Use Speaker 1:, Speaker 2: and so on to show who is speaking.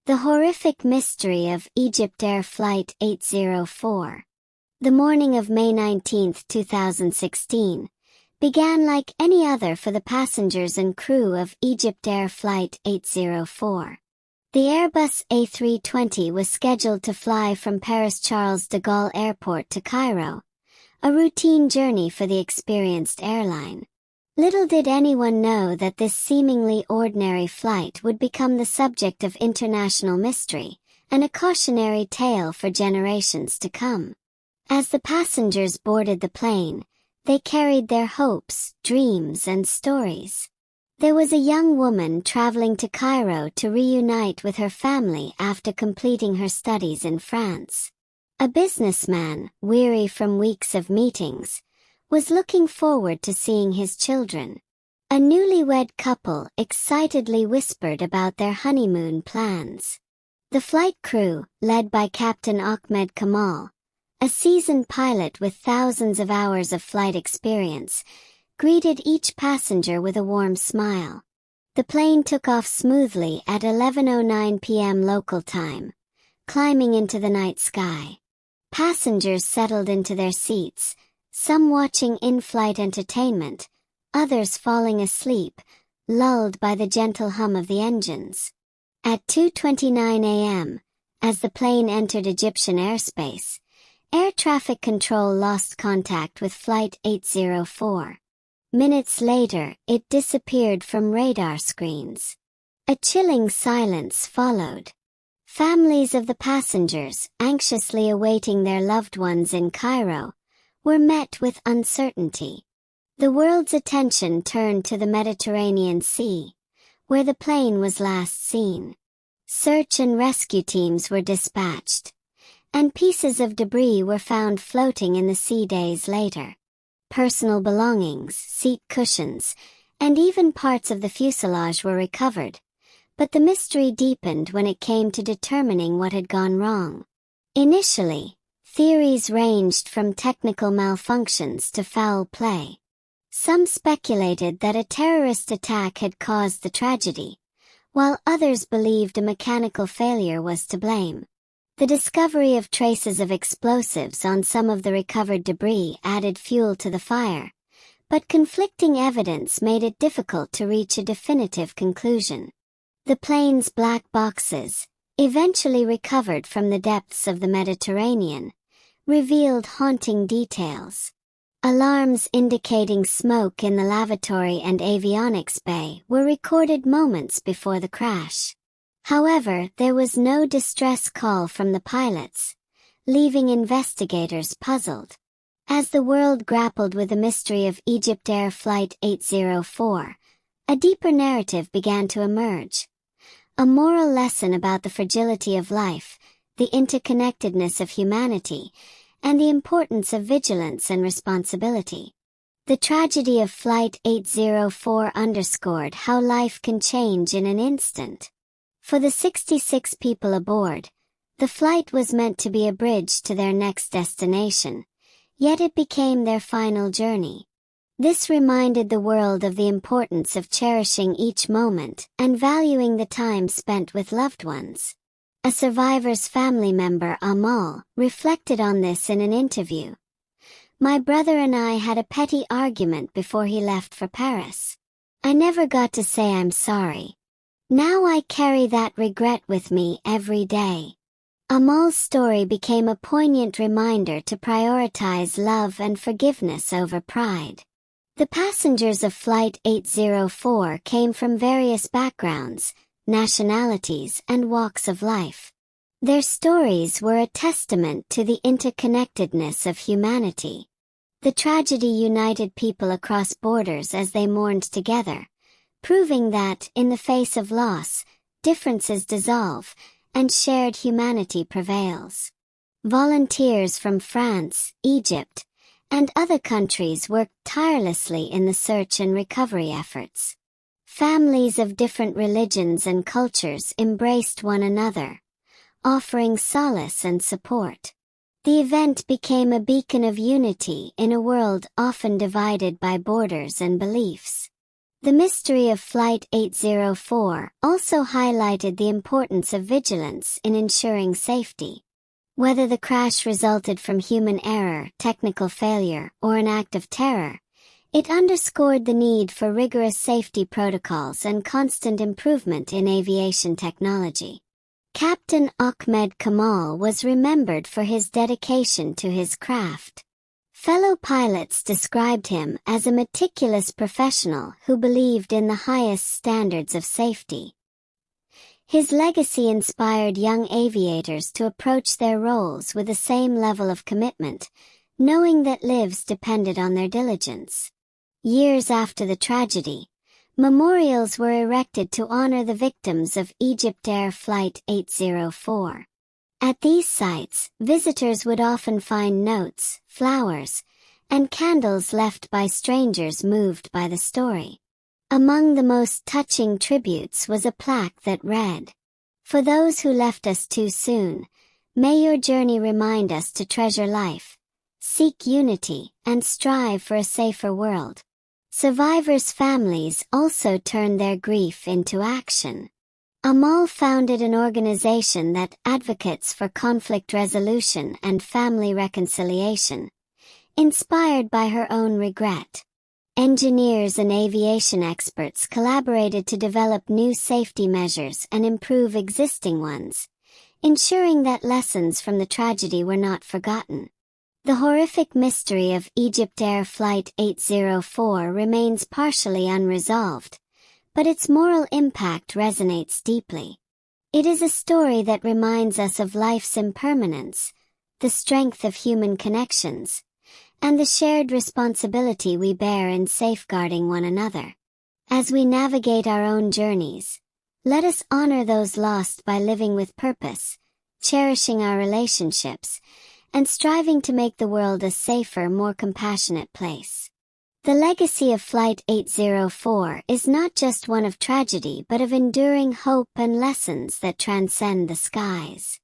Speaker 1: The horrific mystery of EgyptAir Flight 804. The morning of May 19, 2016, began like any other for the passengers and crew of EgyptAir Flight 804. The Airbus A320 was scheduled to fly from Paris Charles de Gaulle Airport to Cairo, a routine journey for the experienced airline. Little did anyone know that this seemingly ordinary flight would become the subject of international mystery, and a cautionary tale for generations to come. As the passengers boarded the plane, they carried their hopes, dreams, and stories. There was a young woman traveling to Cairo to reunite with her family after completing her studies in France. A businessman, weary from weeks of meetings, was looking forward to seeing his children. A newlywed couple excitedly whispered about their honeymoon plans. The flight crew, led by Captain Ahmed Kamal, a seasoned pilot with thousands of hours of flight experience, greeted each passenger with a warm smile. The plane took off smoothly at 11:09 p.m. local time, climbing into the night sky. Passengers settled into their seats, some watching in-flight entertainment, others falling asleep, lulled by the gentle hum of the engines. At 2:29 a.m., as the plane entered Egyptian airspace, air traffic control lost contact with Flight 804. Minutes later, it disappeared from radar screens. A chilling silence followed. Families of the passengers, anxiously awaiting their loved ones in Cairo, were met with uncertainty. The world's attention turned to the Mediterranean Sea, where the plane was last seen. Search and rescue teams were dispatched, and pieces of debris were found floating in the sea days later. Personal belongings, seat cushions, and even parts of the fuselage were recovered, but the mystery deepened when it came to determining what had gone wrong. Initially, theories ranged from technical malfunctions to foul play. Some speculated that a terrorist attack had caused the tragedy, while others believed a mechanical failure was to blame. The discovery of traces of explosives on some of the recovered debris added fuel to the fire, but conflicting evidence made it difficult to reach a definitive conclusion. The plane's black boxes, eventually recovered from the depths of the Mediterranean, revealed haunting details. Alarms indicating smoke in the lavatory and avionics bay were recorded moments before the crash. However, there was no distress call from the pilots, leaving investigators puzzled. As the world grappled with the mystery of EgyptAir Flight 804, a deeper narrative began to emerge. A moral lesson about the fragility of life, the interconnectedness of humanity, and the importance of vigilance and responsibility. The tragedy of Flight 804 underscored how life can change in an instant. For the 66 people aboard, the flight was meant to be a bridge to their next destination, yet it became their final journey. This reminded the world of the importance of cherishing each moment and valuing the time spent with loved ones. A survivor's family member, Amal, reflected on this in an interview. "My brother and I had a petty argument before he left for Paris. I never got to say I'm sorry. Now I carry that regret with me every day." Amal's story became a poignant reminder to prioritize love and forgiveness over pride. The passengers of Flight 804 came from various backgrounds, nationalities, and walks of life. Their stories were a testament to the interconnectedness of humanity. The tragedy united people across borders as they mourned together, proving that, in the face of loss, differences dissolve, and shared humanity prevails. Volunteers from France, Egypt, and other countries worked tirelessly in the search and recovery efforts. Families of different religions and cultures embraced one another, offering solace and support. The event became a beacon of unity in a world often divided by borders and beliefs. The mystery of Flight 804 also highlighted the importance of vigilance in ensuring safety. Whether the crash resulted from human error, technical failure, or an act of terror, it underscored the need for rigorous safety protocols and constant improvement in aviation technology. Captain Ahmed Kamal was remembered for his dedication to his craft. Fellow pilots described him as a meticulous professional who believed in the highest standards of safety. His legacy inspired young aviators to approach their roles with the same level of commitment, knowing that lives depended on their diligence. Years after the tragedy, memorials were erected to honor the victims of EgyptAir Flight 804. At these sites, visitors would often find notes, flowers, and candles left by strangers moved by the story. Among the most touching tributes was a plaque that read, "For those who left us too soon, may your journey remind us to treasure life, seek unity, and strive for a safer world." Survivors' families also turned their grief into action. Amal founded an organization that advocates for conflict resolution and family reconciliation, inspired by her own regret. Engineers and aviation experts collaborated to develop new safety measures and improve existing ones, ensuring that lessons from the tragedy were not forgotten. The horrific mystery of EgyptAir Flight 804 remains partially unresolved, but its moral impact resonates deeply. It is a story that reminds us of life's impermanence, the strength of human connections, and the shared responsibility we bear in safeguarding one another. As we navigate our own journeys, let us honor those lost by living with purpose, cherishing our relationships, and striving to make the world a safer, more compassionate place. The legacy of Flight 804 is not just one of tragedy but of enduring hope and lessons that transcend the skies.